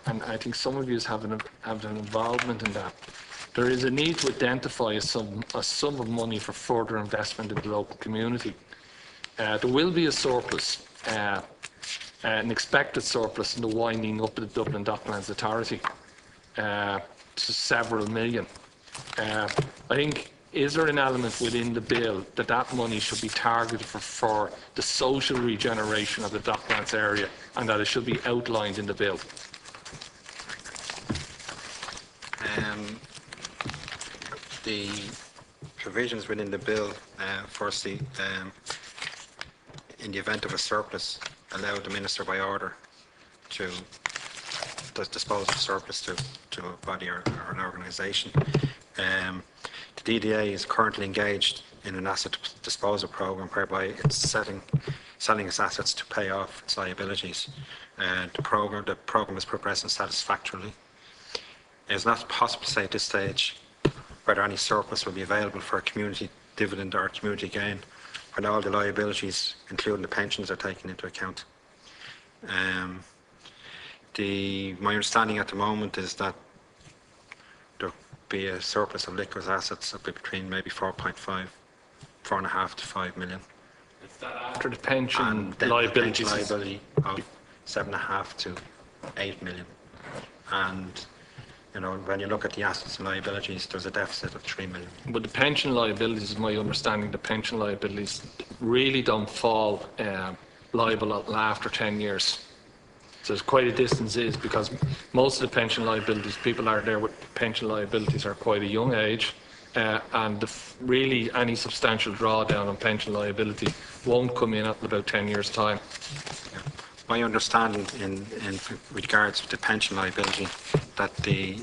and I think some of you have an involvement in that. There is a need to identify a sum of money for further investment in the local community. There will be a surplus, an expected surplus in the winding up of the Dublin Docklands Authority to several million. I think, is there an element within the bill that money should be targeted for the social regeneration of the Docklands area, and that it should be outlined in the bill? The provisions within the bill, firstly, in the event of a surplus, allow the Minister by order to dispose of surplus to a body or an organisation. The DDA is currently engaged in an asset disposal programme whereby it's selling its assets to pay off its liabilities. The programme is progressing satisfactorily. It is not possible to say at this stage whether any surplus will be available for a community dividend or community gain when all the liabilities, including the pensions, are taken into account. My understanding at the moment is that there will be a surplus of liquid assets of between maybe 4.5 to 5 million. Is that after the pension liability of 7.5 to 8 million? And when you look at the assets and liabilities, there's a deficit of 3 million. But the pension liabilities, is my understanding, the pension liabilities really don't fall liable after 10 years. So there's quite a distance because most of the pension liabilities, people are there with pension liabilities are quite a young age, and really any substantial drawdown on pension liability won't come in at about 10 years' time. Yeah. My understanding in regards to the pension liability, that the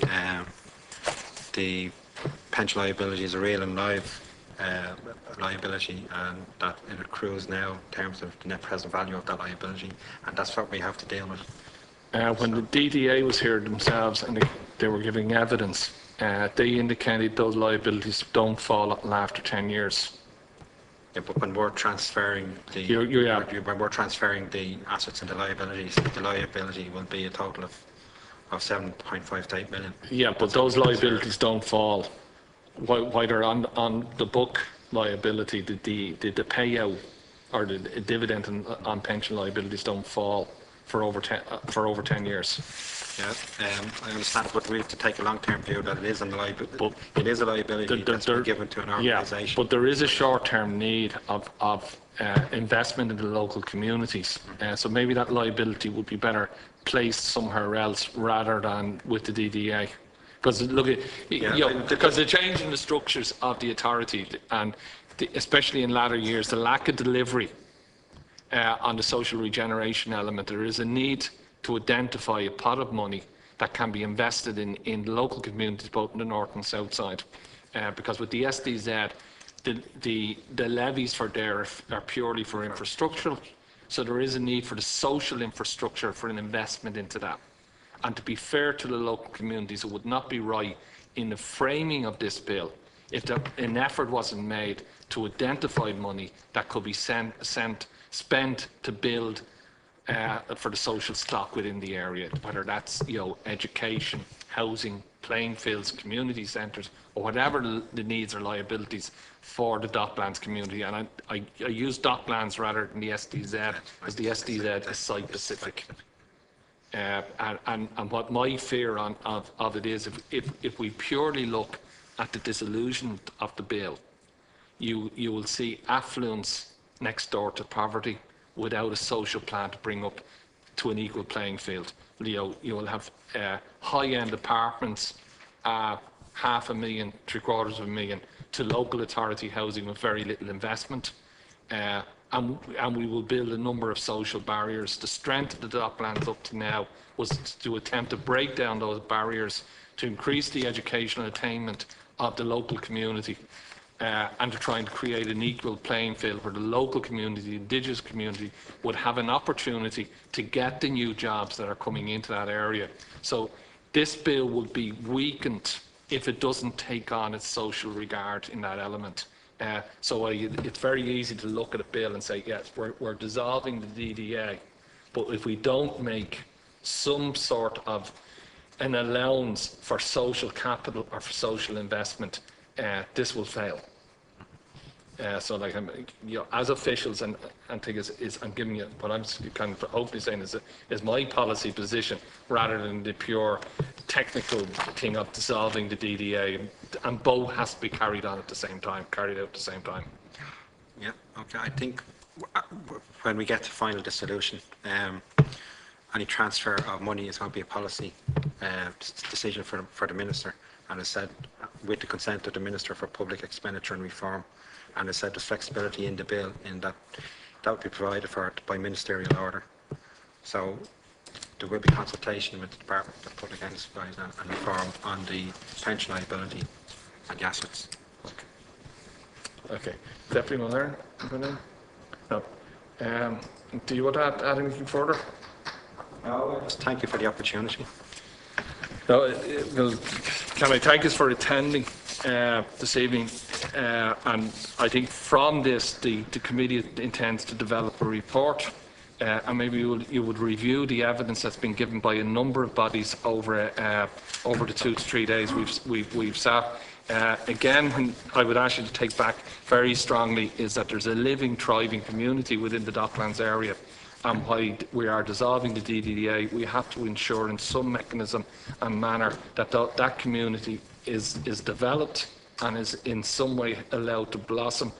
pension liability is a real and live liability, and that it accrues now in terms of the net present value of that liability, and that's what we have to deal with. When the DDA was here themselves and they were giving evidence, they indicated those liabilities don't fall after 10 years. Yeah, but when we're transferring the when we're transferring the assets and the liabilities will be a total of 7.5 to 8 million. Yeah, but those liabilities don't fall. Why they're on the book liability, the payout or the dividend on pension liabilities don't fall for over 10 years. Yeah, I understand, but we have to take a long-term view that it is a liability. But it is a liability that's been given to an organisation. Yeah, but there is a short-term need of investment in the local communities. So maybe that liability would be better placed somewhere else rather than with the DDA. Because look, because the change in the structures of the authority, and especially in latter years, the lack of delivery on the social regeneration element, there is a need to identify a pot of money that can be invested in local communities, both in the north and south side. Because with the SDZ, the levies for there are purely for infrastructural, so there is a need for the social infrastructure for an investment into that. And to be fair to the local communities, it would not be right in the framing of this bill if an effort wasn't made to identify money that could be spent to build for the social stock within the area, whether that's education, housing, playing fields, community centres, or whatever the needs or liabilities for the Docklands community. And I use Docklands rather than the SDZ, because the SDZ is site specific. And what my fear of it is, if we purely look at the dissolution of the bill, you will see affluence next door to poverty without a social plan to bring up to an equal playing field. You will have high-end apartments, $500,000, $750,000 to local authority housing with very little investment. And we will build a number of social barriers. The strength of the Docklands up to now was to attempt to break down those barriers, to increase the educational attainment of the local community, and to try and create an equal playing field where the local community, the indigenous community, would have an opportunity to get the new jobs that are coming into that area. So this bill would be weakened if it doesn't take on its social regard in that element. So it's very easy to look at a bill and say, yes, we're dissolving the DDA, but if we don't make some sort of an allowance for social capital or for social investment, this will fail. So, like, as officials, and thing is, I'm giving you what I'm kind of hopefully saying is my policy position, rather than the pure technical thing of dissolving the DDA, and both has to be carried out at the same time. Yeah. Okay. I think when we get to final dissolution, any transfer of money is going to be a policy decision for the minister, and as said, with the consent of the Minister for Public Expenditure and Reform. And as said, there's flexibility in the bill in that would be provided for by ministerial order. So there will be consultation with the Department of Public Enterprise and Reform on the pension liability and the assets. Okay. Deputy Mulhern? No. Do you want to add anything further? No. Just thank you for the opportunity. No, well, can I thank you for attending this evening? And I think from this, the committee intends to develop a report, and maybe you would review the evidence that's been given by a number of bodies over the 2 to 3 days we've sat. Again, when I would ask you to take back very strongly is that there's a living, thriving community within the Docklands area. And while we are dissolving the DDDA, we have to ensure in some mechanism and manner that that community is developed and is in some way allowed to blossom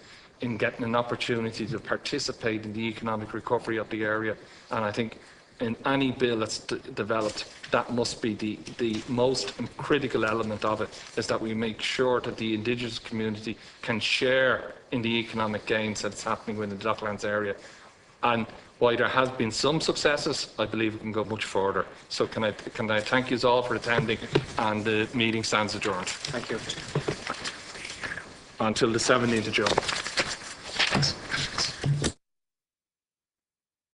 in getting an opportunity to participate in the economic recovery of the area. And I think in any bill that's developed, that must be the most critical element of it, is that we make sure that the Indigenous community can share in the economic gains that's happening within the Docklands area. And while there has been some successes, I believe we can go much further. So can I thank you all for attending, and the meeting stands adjourned. Thank you. Until the 17th of June.